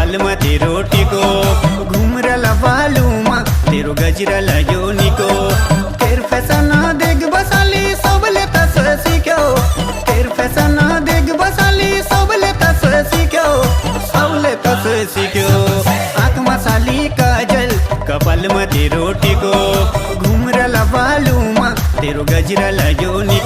कपालमा तेरो टिको घुम्रला बालुमा तेरो गजरा लाग्यो निको तेरो फेसन देख बसाली सबले तस सिक्यो तेरो फेसन देख बसाली सबले तस सिक्यो सबले तस सिक्यो आँखमा साली काजल कपालमा तेरो टिको घुम्रला बालुमा तेरो गजरा लाग्यो निको